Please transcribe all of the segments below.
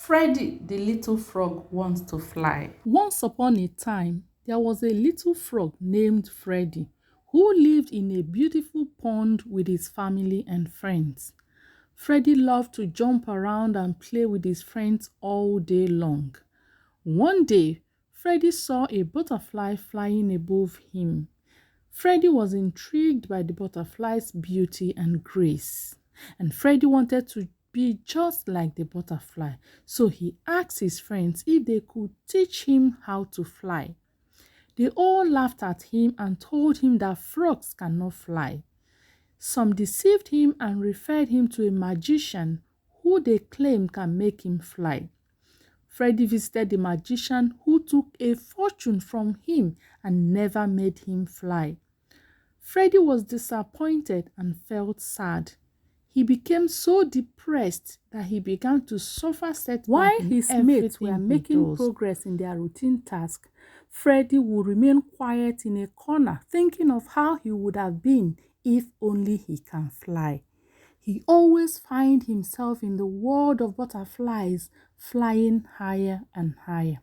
Freddie, the little frog, wants to fly. Once upon a time, there was a little frog named Freddie who lived in a beautiful pond with his family and friends. Freddie loved to jump around and play with his friends all day long. One day, Freddie saw a butterfly flying above him. Freddie was intrigued by the butterfly's beauty and grace, and Freddie wanted to be just like the butterfly, so he asked his friends if they could teach him how to fly. They all laughed at him and told him that frogs cannot fly. Some deceived him and referred him to a magician who they claimed can make him fly. Freddie visited the magician who took a fortune from him and never made him fly. Freddie was disappointed and felt sad. He became so depressed that he began to suffer setbacks. While his mates were making progress in their routine task, Freddie would remain quiet in a corner, thinking of how he would have been if only he can fly. He always finds himself in the world of butterflies, flying higher and higher.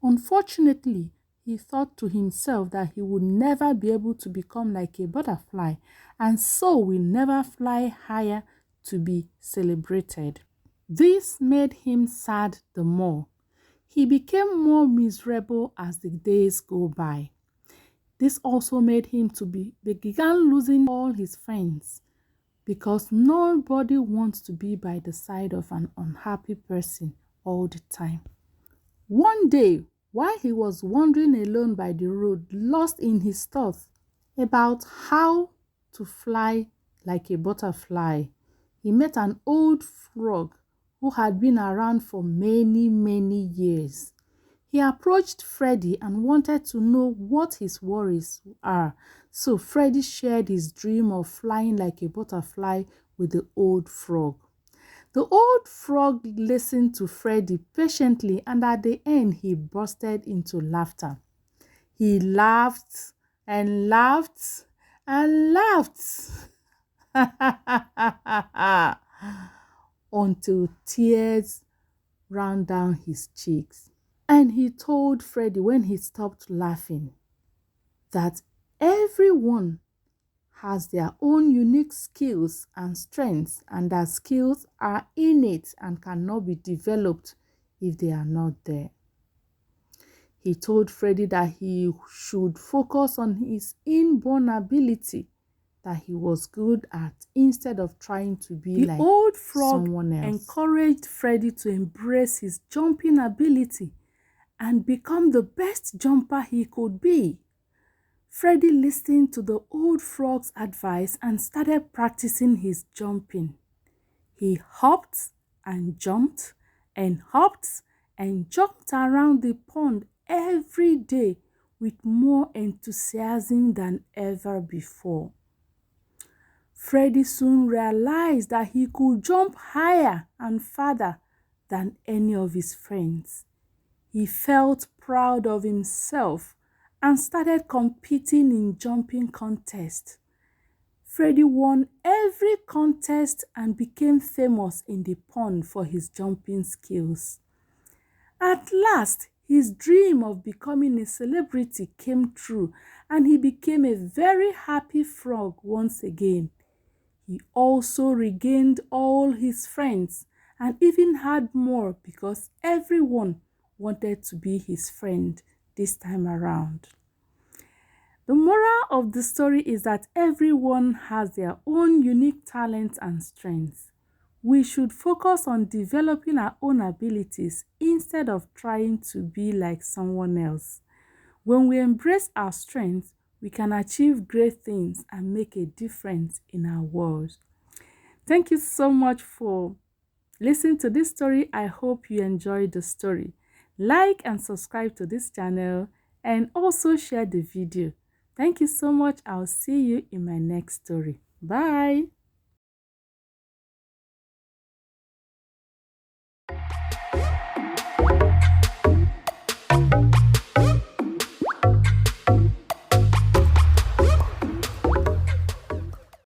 Unfortunately, he thought to himself that he would never be able to become like a butterfly, and so will never fly higher to be celebrated. This made him sad the more. He became more miserable as the days go by. This also made him began losing all his friends, because nobody wants to be by the side of an unhappy person all the time. One day, while he was wandering alone by the road, lost in his thoughts about how to fly like a butterfly, he met an old frog who had been around for many, many years. He approached Freddie and wanted to know what his worries are, so Freddie shared his dream of flying like a butterfly with the old frog. The old frog listened to Freddie patiently, and at the end he bursted into laughter. He laughed and laughed and laughed until tears ran down his cheeks. And he told Freddie when he stopped laughing that everyone has their own unique skills and strengths, and that skills are innate and cannot be developed if they are not there. He told Freddie that he should focus on his inborn ability that he was good at instead of trying to be like old frog someone else. Encouraged Freddie to embrace his jumping ability and become the best jumper he could be. Freddie listened to the old frog's advice and started practicing his jumping. He hopped and jumped around the pond every day with more enthusiasm than ever before. Freddie soon realized that he could jump higher and farther than any of his friends. He felt proud of himself and started competing in jumping contests. Freddie won every contest and became famous in the pond for his jumping skills. At last, his dream of becoming a celebrity came true, and he became a very happy frog once again. He also regained all his friends and even had more because everyone wanted to be his friend this time around. The moral of the story is that everyone has their own unique talents and strengths. We should focus on developing our own abilities instead of trying to be like someone else. When we embrace our strengths, we can achieve great things and make a difference in our world. Thank you so much for listening to this story. I hope you enjoyed the story. Like and subscribe to this channel and also share the video. Thank you so much. I'll see you in my next story. Bye.